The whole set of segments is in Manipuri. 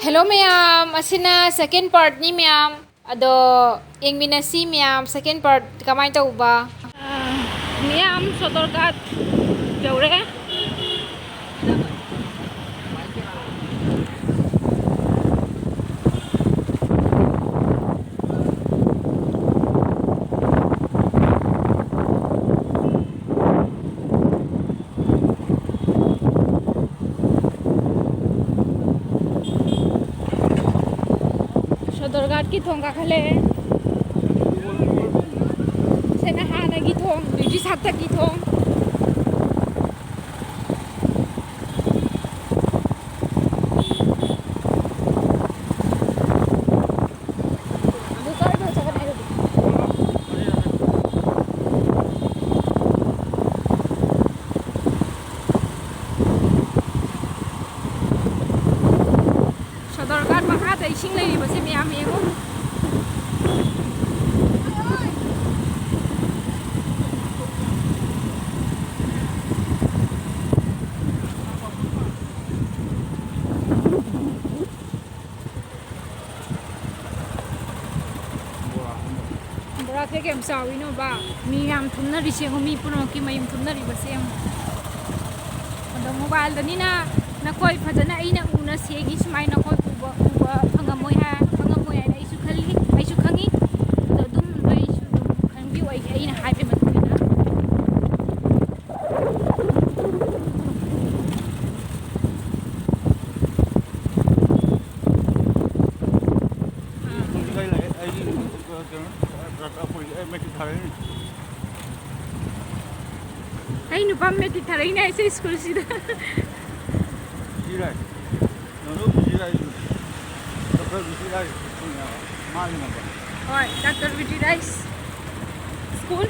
Hello mayam, asina second part ni mayam. Ado angbinasi mayam second part kamay tauba. Mayam sodorgat jawre. Sodorgat ki thong kakhale. Sena hana ki thong, biji sakta ki thong. Sodorgat makata ising lagi basi mayam yengo. Bora ke kem sawi no ba mi yam thumna ri se mi puno ki mayum thumna ri ba sem ado mobile dani na koi phajana aina una segi smai na koi uba phangamoi ai su khangi ado dum bai su khangbi ai aina haibe matuna ai nu pam me ti tharai na ese school sida Jirai. No, jirai. Dr. Jirai. Mali number. oi Dr. Viti Rice school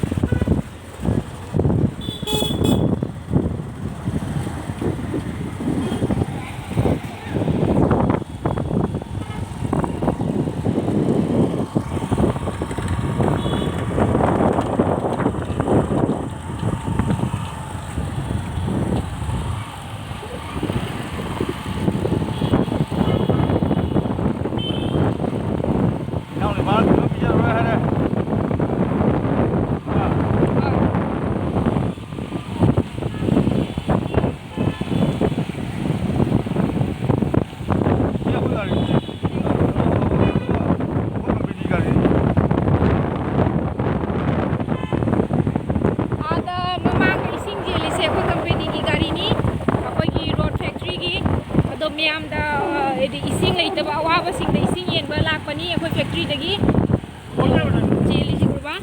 Now the bar, you know, right? mayam da ising leitaba awaba sing da ising yenba lakpani akhoi factory dagi cheli sigruba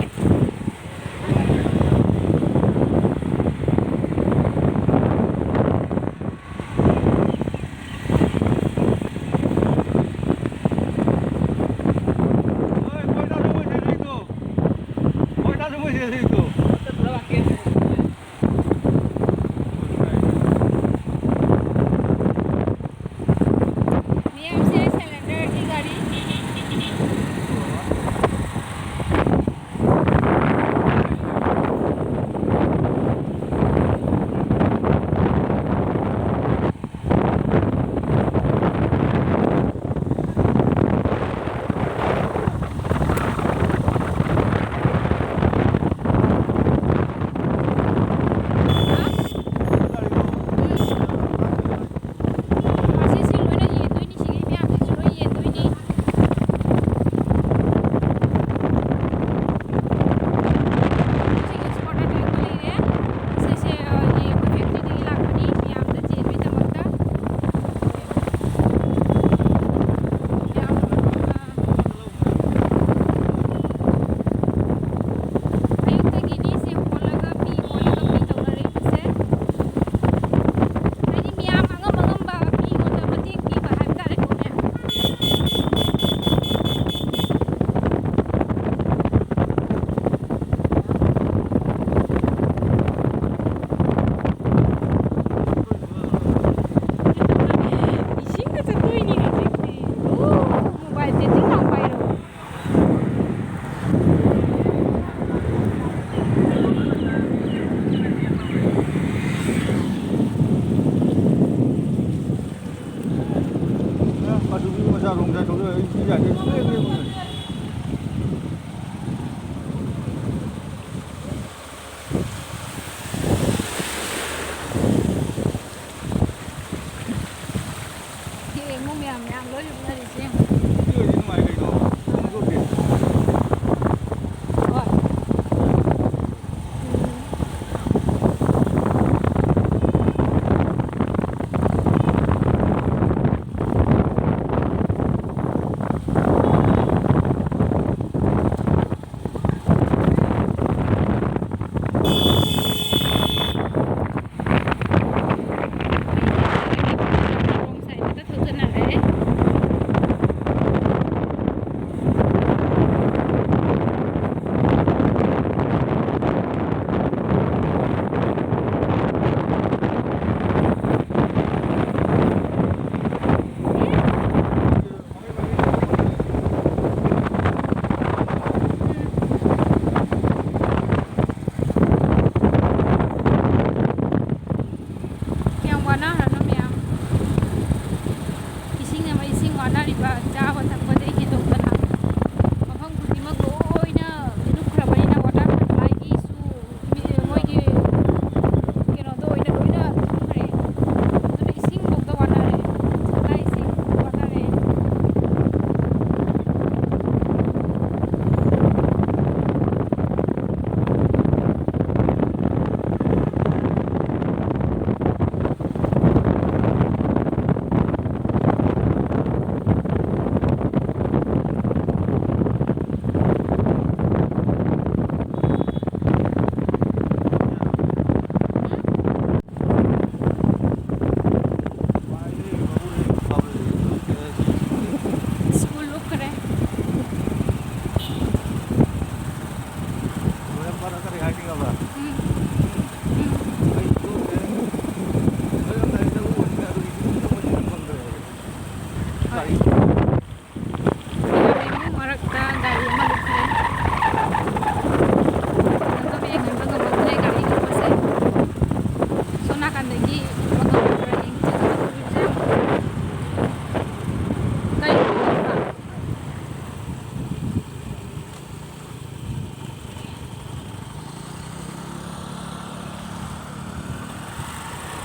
ꯑꯗꯨꯒꯤ ꯃꯆꯥ ꯔꯣꯡ ꯁꯥꯏ ꯇꯧꯗꯣꯏ ꯑꯩ ꯄꯤ ꯌꯥꯗꯦ ꯌꯦꯡꯉꯨ ꯃꯌꯥꯝ ꯃꯌꯥꯝ ꯂꯣꯏ ꯌꯣꯛꯅꯔꯤꯁꯦ ꯁꯤ ꯑꯣꯏꯗꯤ ꯅꯨꯡꯉꯥꯏ ꯀꯩꯅꯣ ꯈꯪꯗꯣꯛꯇꯦ ꯍꯣꯏ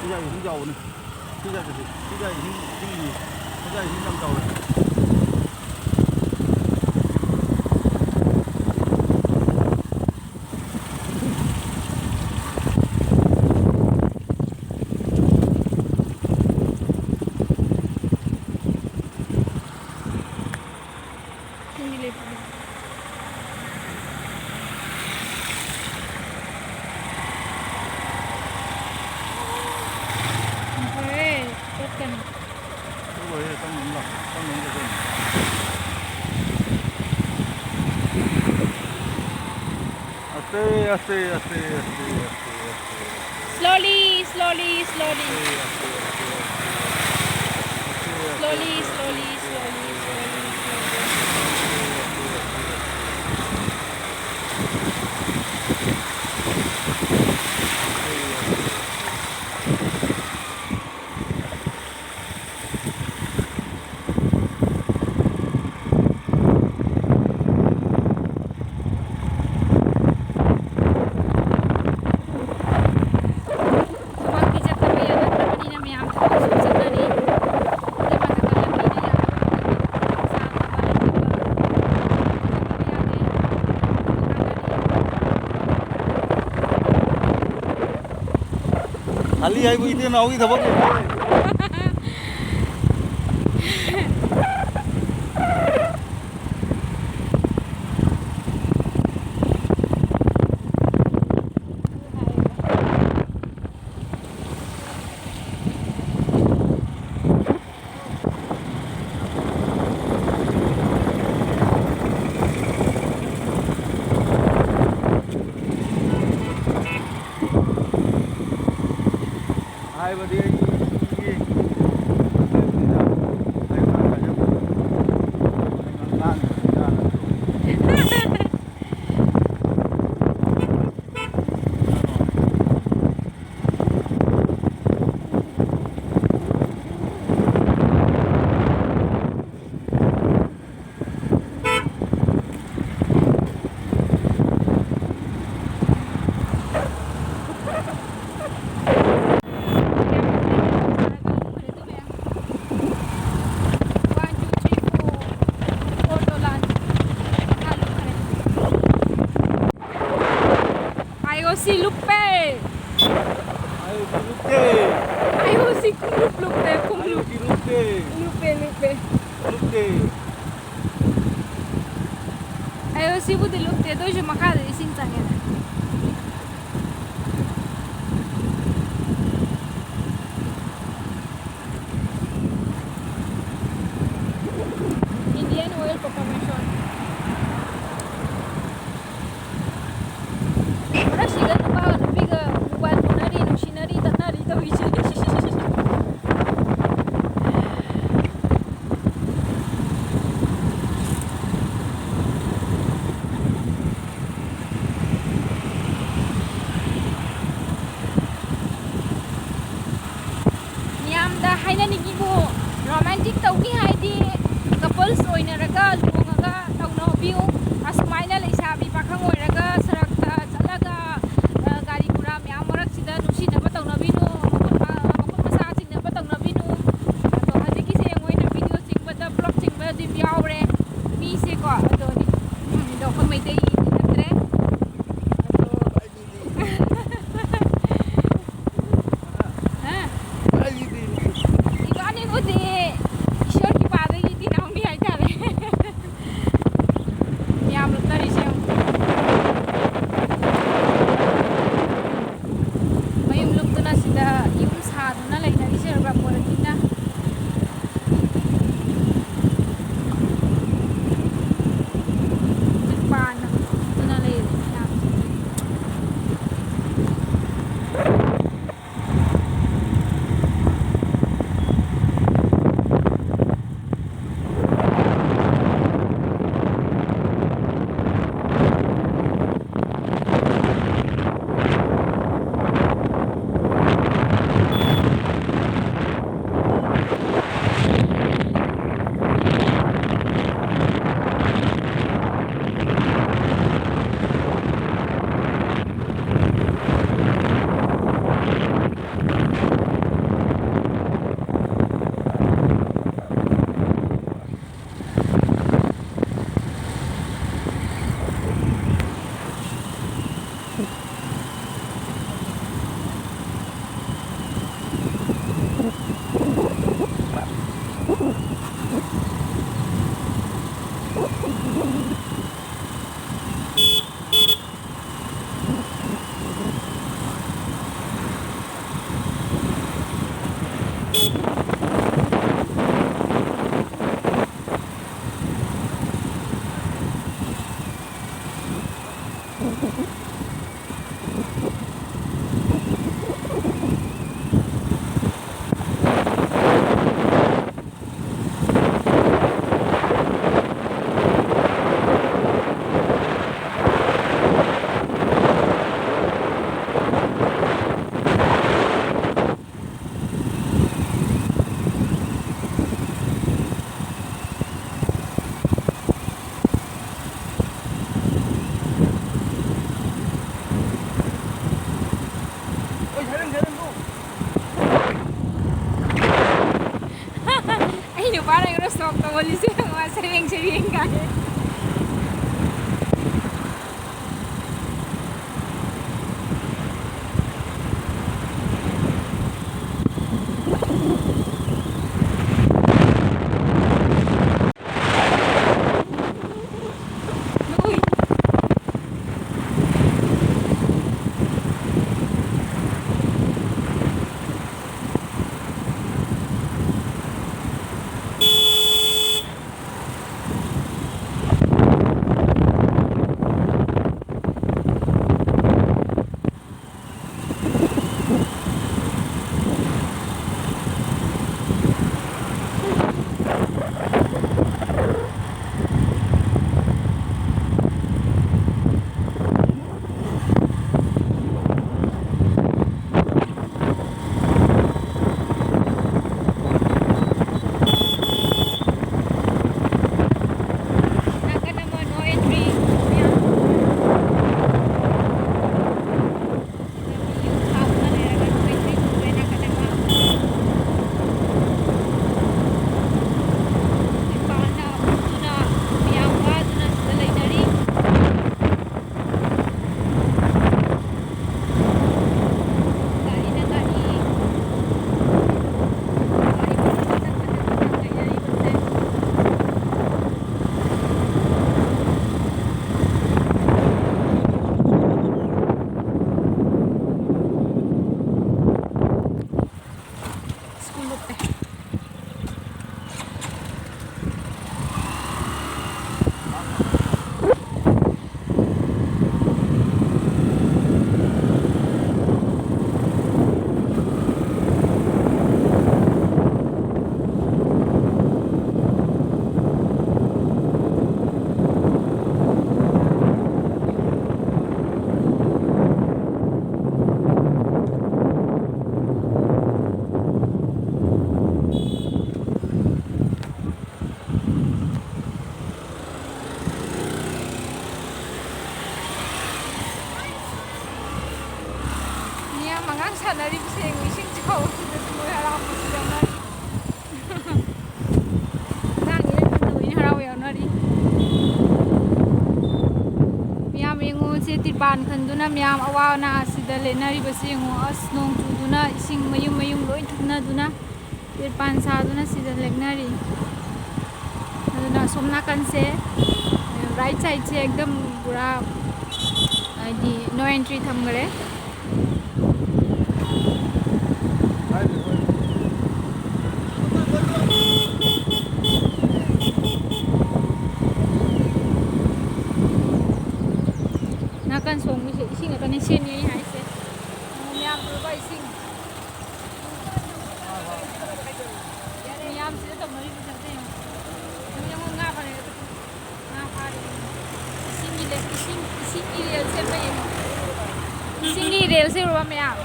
Bây giờ thì dầu này, bây giờ thì làm dầu này. Slowly, slowly, slowly. Slowly, slowly, slowly, slowly, Ali ai bu itu nawi thabo ke ai ba dia si lupe. Ayo si Lupe. Ayo si lupe. Ayo si Lupe. Lupe. Lupe. Ayo si budi lupe. Dojo makada ising tangena. Indian oil formation. Murag siga pa nabiga mobile phone nari no shinari tanari tawisi. Miyamda hainanigibu romantic tawgi haidi couples oinaraga luongaga tawnabiu asmaina leisabi pakhang oiraga sarakta chalaga gari gura myam maraksida nusinaba tawnabinu mapun masa chingnaba tawnabinu ado haziki se moina video chingbada blog chingba dim yaure mi se ko ado ni do khon mai dei natre ibani budi ishwar ki baadai di naumi hai tare yam lutari se mayum lutuna sida yum saduna lainari se ra poratina pana tuna lai yam Ay, parang yung rostok to wali siya mga sariling kaya. Uy! ꯄꯥꯟ ꯈꯟꯗꯨꯅ ꯃꯌꯥꯝ ꯑꯋꯥ ꯑꯅꯥ ꯑꯁꯤꯗ ꯂꯦꯟꯅꯔꯤꯕꯁꯤ ꯌꯦꯡꯉꯣ ꯑꯁ ꯅꯣꯡ ꯆꯨꯗꯨꯅ ꯏꯁꯤꯡ ꯃꯌꯨꯝ ꯃꯌꯨꯝ ꯂꯣꯏ ꯊꯨꯝꯅꯗꯨꯅ ꯇꯤꯔꯄꯥꯟ ꯁꯥꯗꯨꯅ ꯁꯤꯗ ꯂꯦꯛꯅꯔꯤ ꯑꯗꯨꯅ ꯑꯁꯣꯝ ꯅꯥꯀꯟꯁꯦ ꯔꯥꯏꯠ ꯁꯥꯏꯗꯁꯦ एकदम ꯄꯨꯔꯥ ꯍꯥꯏꯗꯤ ꯅꯣ entry ꯊꯝꯈꯔꯦ nakan song mi ising akan ni sen ni hai se miyam tu ba ising miyam se to mari bi jate yo miyam nga pa ne nga pa ri ising ni le ising ni rel se ba yo ising ni rel se ro miyam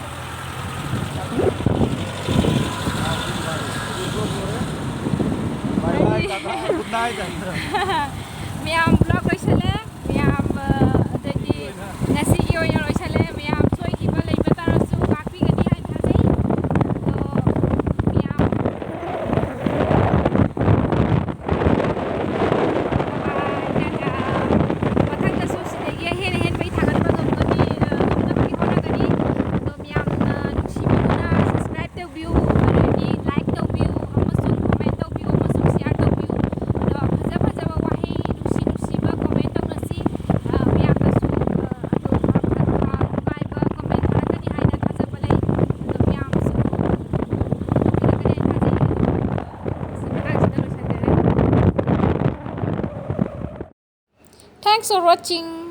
Bye bye, tata. Good night. miyam vlog loi chale miyam adagi ngasi gi oina loi chale miyam soi ki ba lei ba tarasu kakpi gani hai thajai to miyam mathang da su sidagi hen hen bai thagat ba dom to ni dom da ki hona gani to miyam na nuksi bi na subscribe to view ni like to view amasung comment to view amasung share to view do phaja phaja ba wahi nuksi nuksi ba comment to na si miyam da su bai ba comment kara gani hai na phaja ba lai to miyam su Thanks for watching.